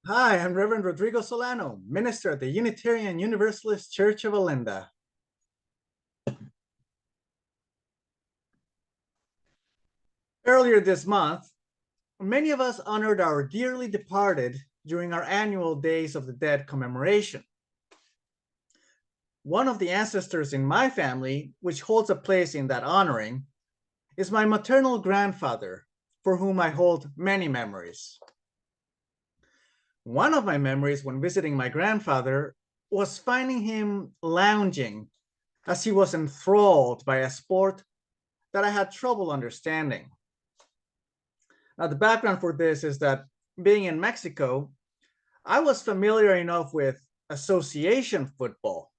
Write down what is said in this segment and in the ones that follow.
Hi, I'm Reverend Rodrigo Solano, minister at the Unitarian Universalist Church of Olinda. Earlier this month, many of us honored our dearly departed during our annual Days of the Dead commemoration. One of the ancestors in my family, which holds a place in that honoring, is my maternal grandfather, for whom I hold many memories. One of my memories when visiting my grandfather was finding him lounging as he was enthralled by a sport that I had trouble understanding. Now, the background for this is that being in Mexico, I was familiar enough with association football,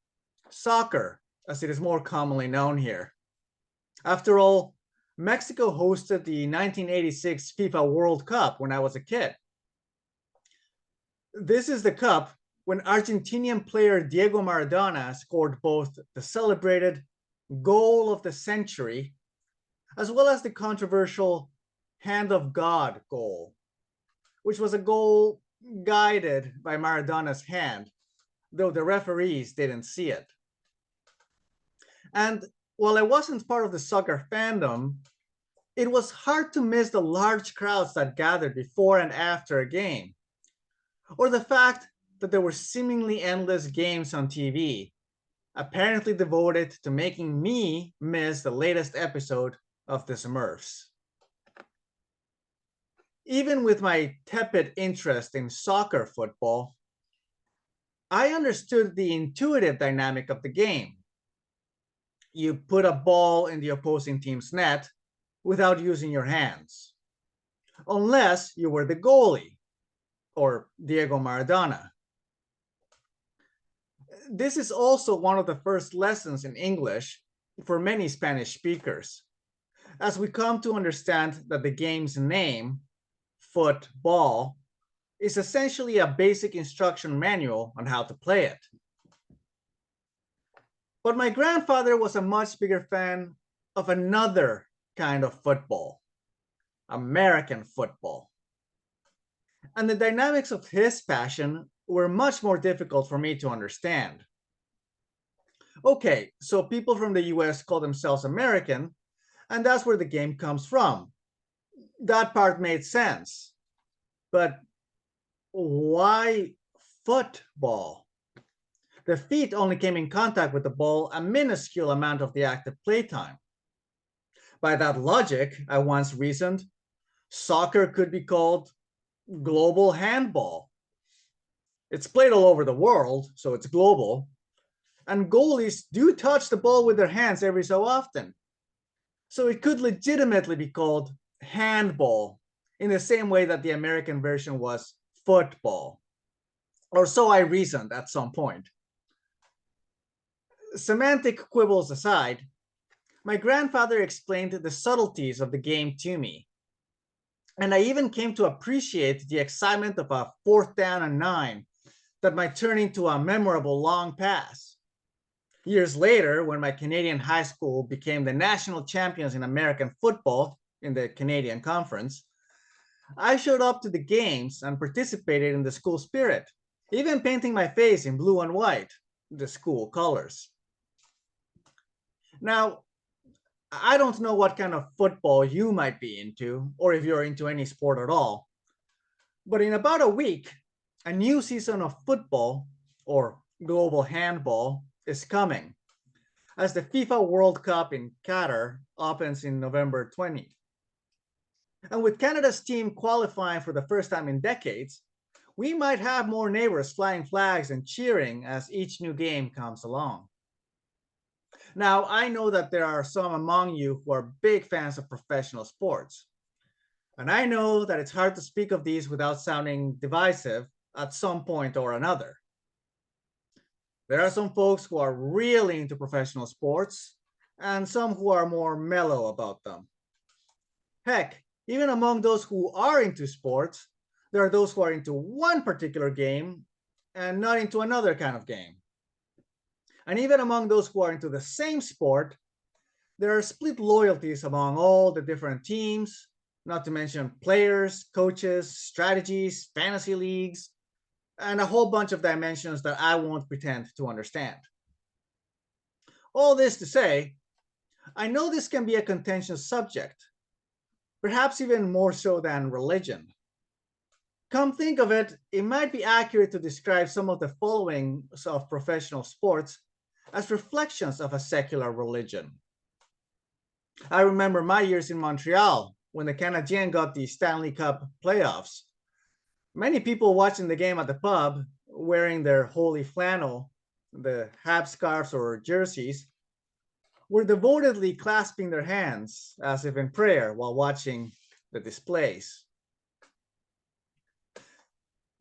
soccer, as it is more commonly known here. After all, Mexico hosted the 1986 FIFA World Cup when I was a kid. This is the cup when Argentinian player Diego Maradona scored both the celebrated goal of the century as well as the controversial hand of God goal, which was a goal guided by Maradona's hand, though the referees didn't see it. And while I wasn't part of the soccer fandom, it was hard to miss the large crowds that gathered before and after a game, or the fact that there were seemingly endless games on TV, apparently devoted to making me miss the latest episode of The Smurfs. Even with my tepid interest in soccer football, I understood the intuitive dynamic of the game. You put a ball in the opposing team's net without using your hands, unless you were the goalie or Diego Maradona. This is also one of the first lessons in English for many Spanish speakers, as we come to understand that the game's name, football, is essentially a basic instruction manual on how to play it. But my grandfather was a much bigger fan of another kind of football, American football. And the dynamics of his passion were much more difficult for me to understand. Okay, so people from the US call themselves American, and that's where the game comes from. That part made sense. But why football? The feet only came in contact with the ball a minuscule amount of the active playtime. By that logic, I once reasoned, soccer could be called global handball. It's played all over the world, so it's global. And goalies do touch the ball with their hands every so often. So it could legitimately be called handball in the same way that the American version was football. Or so I reasoned at some point. Semantic quibbles aside, my grandfather explained the subtleties of the game to me. And I even came to appreciate the excitement of a 4th down and 9 that might turn into a memorable long pass. Years later, when my Canadian high school became the national champions in American football in the Canadian Conference, I showed up to the games and participated in the school spirit, even painting my face in blue and white, the school colors. Now, I don't know what kind of football you might be into, or if you're into any sport at all, but in about a week, a new season of football, or global handball, is coming, as the FIFA World Cup in Qatar opens in November 20th. And with Canada's team qualifying for the first time in decades, we might have more neighbors flying flags and cheering as each new game comes along. Now, I know that there are some among you who are big fans of professional sports. And I know that it's hard to speak of these without sounding divisive at some point or another. There are some folks who are really into professional sports, and some who are more mellow about them. Heck, even among those who are into sports, there are those who are into one particular game and not into another kind of game. And even among those who are into the same sport, there are split loyalties among all the different teams, not to mention players, coaches, strategies, fantasy leagues, and a whole bunch of dimensions that I won't pretend to understand. All this to say, I know this can be a contentious subject, perhaps even more so than religion. Come think of it, it might be accurate to describe some of the following of professional sports as reflections of a secular religion. I remember my years in Montreal when the Canadiens got the Stanley Cup playoffs. Many people watching the game at the pub wearing their holy flannel, the Habs scarves or jerseys, were devotedly clasping their hands as if in prayer while watching the displays.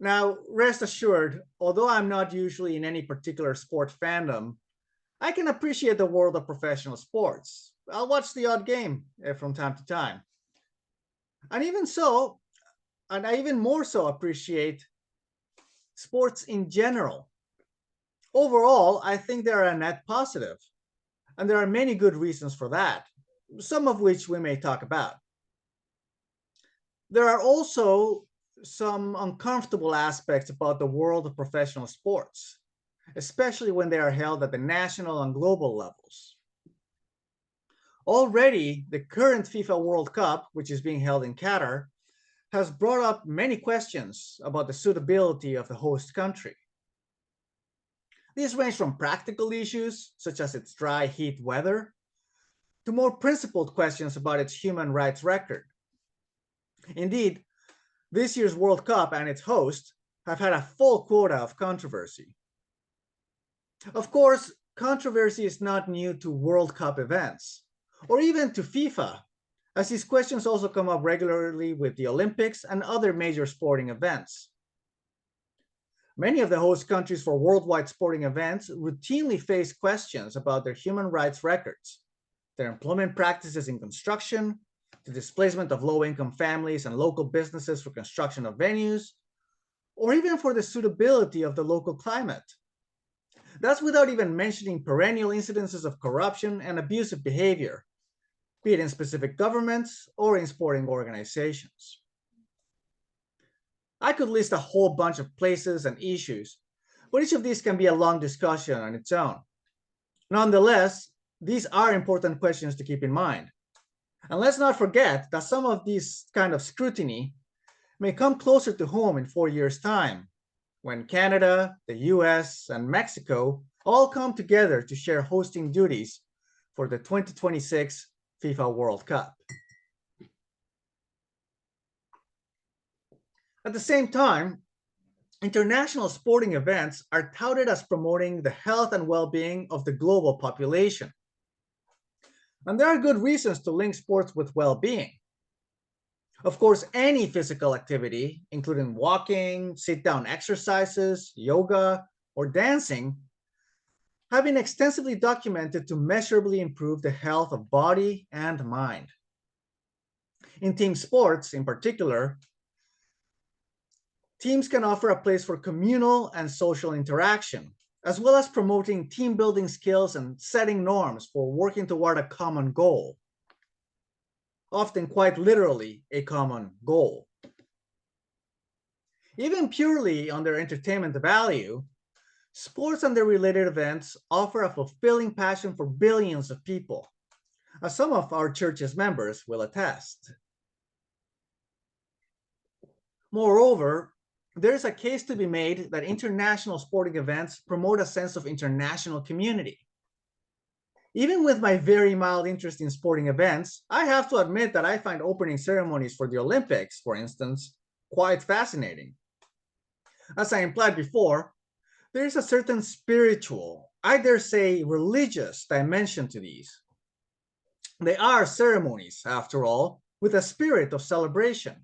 Now, rest assured, although I'm not usually in any particular sport fandom, I can appreciate the world of professional sports. I'll watch the odd game from time to time. And even so, and I even more so appreciate sports in general. Overall, I think they are a net positive, and there are many good reasons for that, some of which we may talk about. There are also some uncomfortable aspects about the world of professional sports, especially when they are held at the national and global levels. Already, the current FIFA World Cup, which is being held in Qatar, has brought up many questions about the suitability of the host country. These range from practical issues, such as its dry heat weather, to more principled questions about its human rights record. Indeed, this year's World Cup and its host have had a full quota of controversy. Of course, controversy is not new to World Cup events, or even to FIFA, as these questions also come up regularly with the Olympics and other major sporting events. Many of the host countries for worldwide sporting events routinely face questions about their human rights records, their employment practices in construction, the displacement of low-income families and local businesses for construction of venues, or even for the suitability of the local climate. That's without even mentioning perennial incidences of corruption and abusive behavior, be it in specific governments or in sporting organizations. I could list a whole bunch of places and issues, but each of these can be a long discussion on its own. Nonetheless, these are important questions to keep in mind. And let's not forget that some of these kind of scrutiny may come closer to home in 4 years' time, when Canada, the US, and Mexico all come together to share hosting duties for the 2026 FIFA World Cup. At the same time, international sporting events are touted as promoting the health and well-being of the global population. And there are good reasons to link sports with well-being. Of course, any physical activity, including walking, sit-down exercises, yoga, or dancing, have been extensively documented to measurably improve the health of body and mind. In team sports, in particular, teams can offer a place for communal and social interaction, as well as promoting team-building skills and setting norms for working toward a common goal. Often quite literally, a common goal. Even purely on their entertainment value, sports and their related events offer a fulfilling passion for billions of people, as some of our church's members will attest. Moreover, there is a case to be made that international sporting events promote a sense of international community. Even with my very mild interest in sporting events, I have to admit that I find opening ceremonies for the Olympics, for instance, quite fascinating. As I implied before, there is a certain spiritual, I dare say religious dimension to these. They are ceremonies, after all, with a spirit of celebration.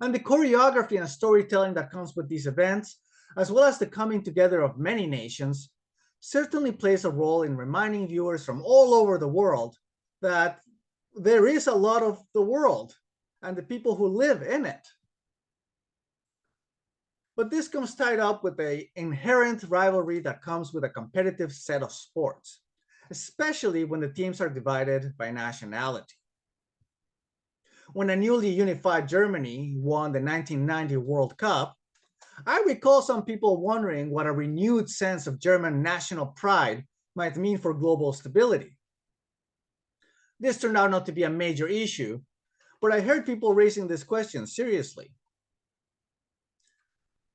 And the choreography and storytelling that comes with these events, as well as the coming together of many nations, certainly plays a role in reminding viewers from all over the world that there is a lot of the world and the people who live in it. But this comes tied up with the inherent rivalry that comes with a competitive set of sports, especially when the teams are divided by nationality. When a newly unified Germany won the 1990 World Cup, I recall some people wondering what a renewed sense of German national pride might mean for global stability. This turned out not to be a major issue, but I heard people raising this question seriously.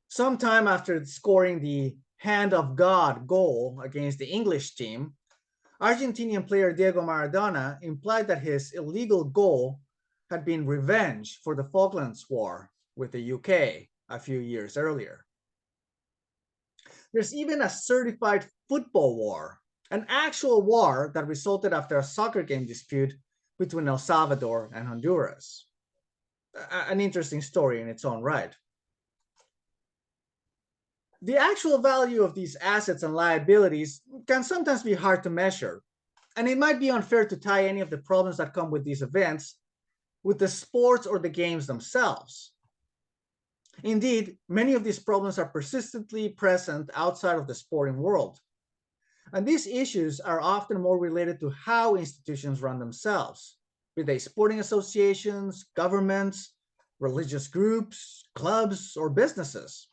Sometime after scoring the Hand of God goal against the English team, Argentinian player Diego Maradona implied that his illegal goal had been revenge for the Falklands War with the UK a few years earlier. There's even a certified football war, an actual war that resulted after a soccer game dispute between El Salvador and Honduras. An interesting story in its own right. The actual value of these assets and liabilities can sometimes be hard to measure, and it might be unfair to tie any of the problems that come with these events with the sports or the games themselves. Indeed, many of these problems are persistently present outside of the sporting world. And these issues are often more related to how institutions run themselves, be they sporting associations, governments, religious groups, clubs, or businesses.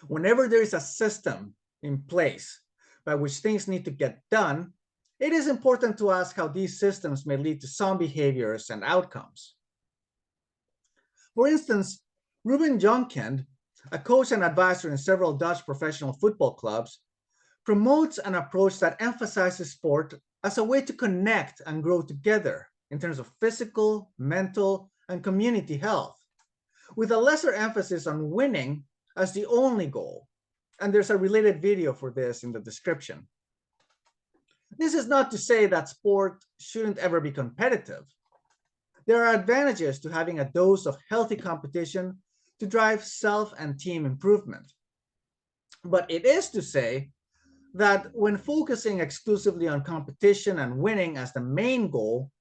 Whenever there is a system in place by which things need to get done, it is important to ask how these systems may lead to some behaviors and outcomes. For instance, Ruben Jongkind, a coach and advisor in several Dutch professional football clubs, promotes an approach that emphasizes sport as a way to connect and grow together in terms of physical, mental, and community health, with a lesser emphasis on winning as the only goal. And there's a related video for this in the description. This is not to say that sport shouldn't ever be competitive. There are advantages to having a dose of healthy competition to drive self and team improvement. But it is to say that when focusing exclusively on competition and winning as the main goal,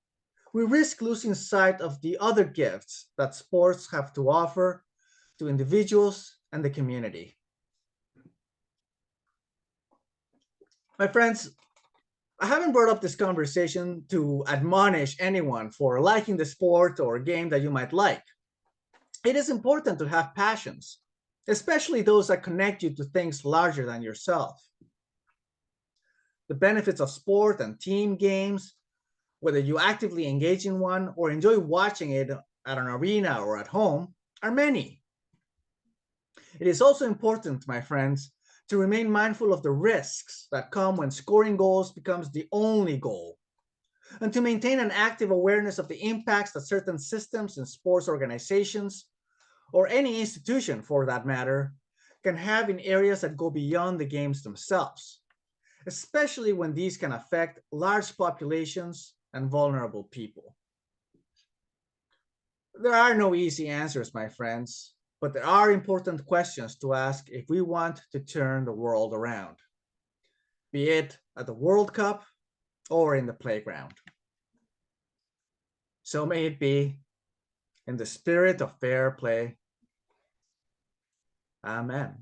we risk losing sight of the other gifts that sports have to offer to individuals and the community. My friends, I haven't brought up this conversation to admonish anyone for liking the sport or game that you might like. It is important to have passions, especially those that connect you to things larger than yourself. The benefits of sport and team games, whether you actively engage in one or enjoy watching it at an arena or at home, are many. It is also important, my friends, to remain mindful of the risks that come when scoring goals becomes the only goal, and to maintain an active awareness of the impacts that certain systems and sports organizations, or any institution for that matter, can have in areas that go beyond the games themselves, especially when these can affect large populations and vulnerable people. There are no easy answers, my friends, but there are important questions to ask if we want to turn the world around, be it at the World Cup or in the playground. So may it be, in the spirit of fair play. Amen.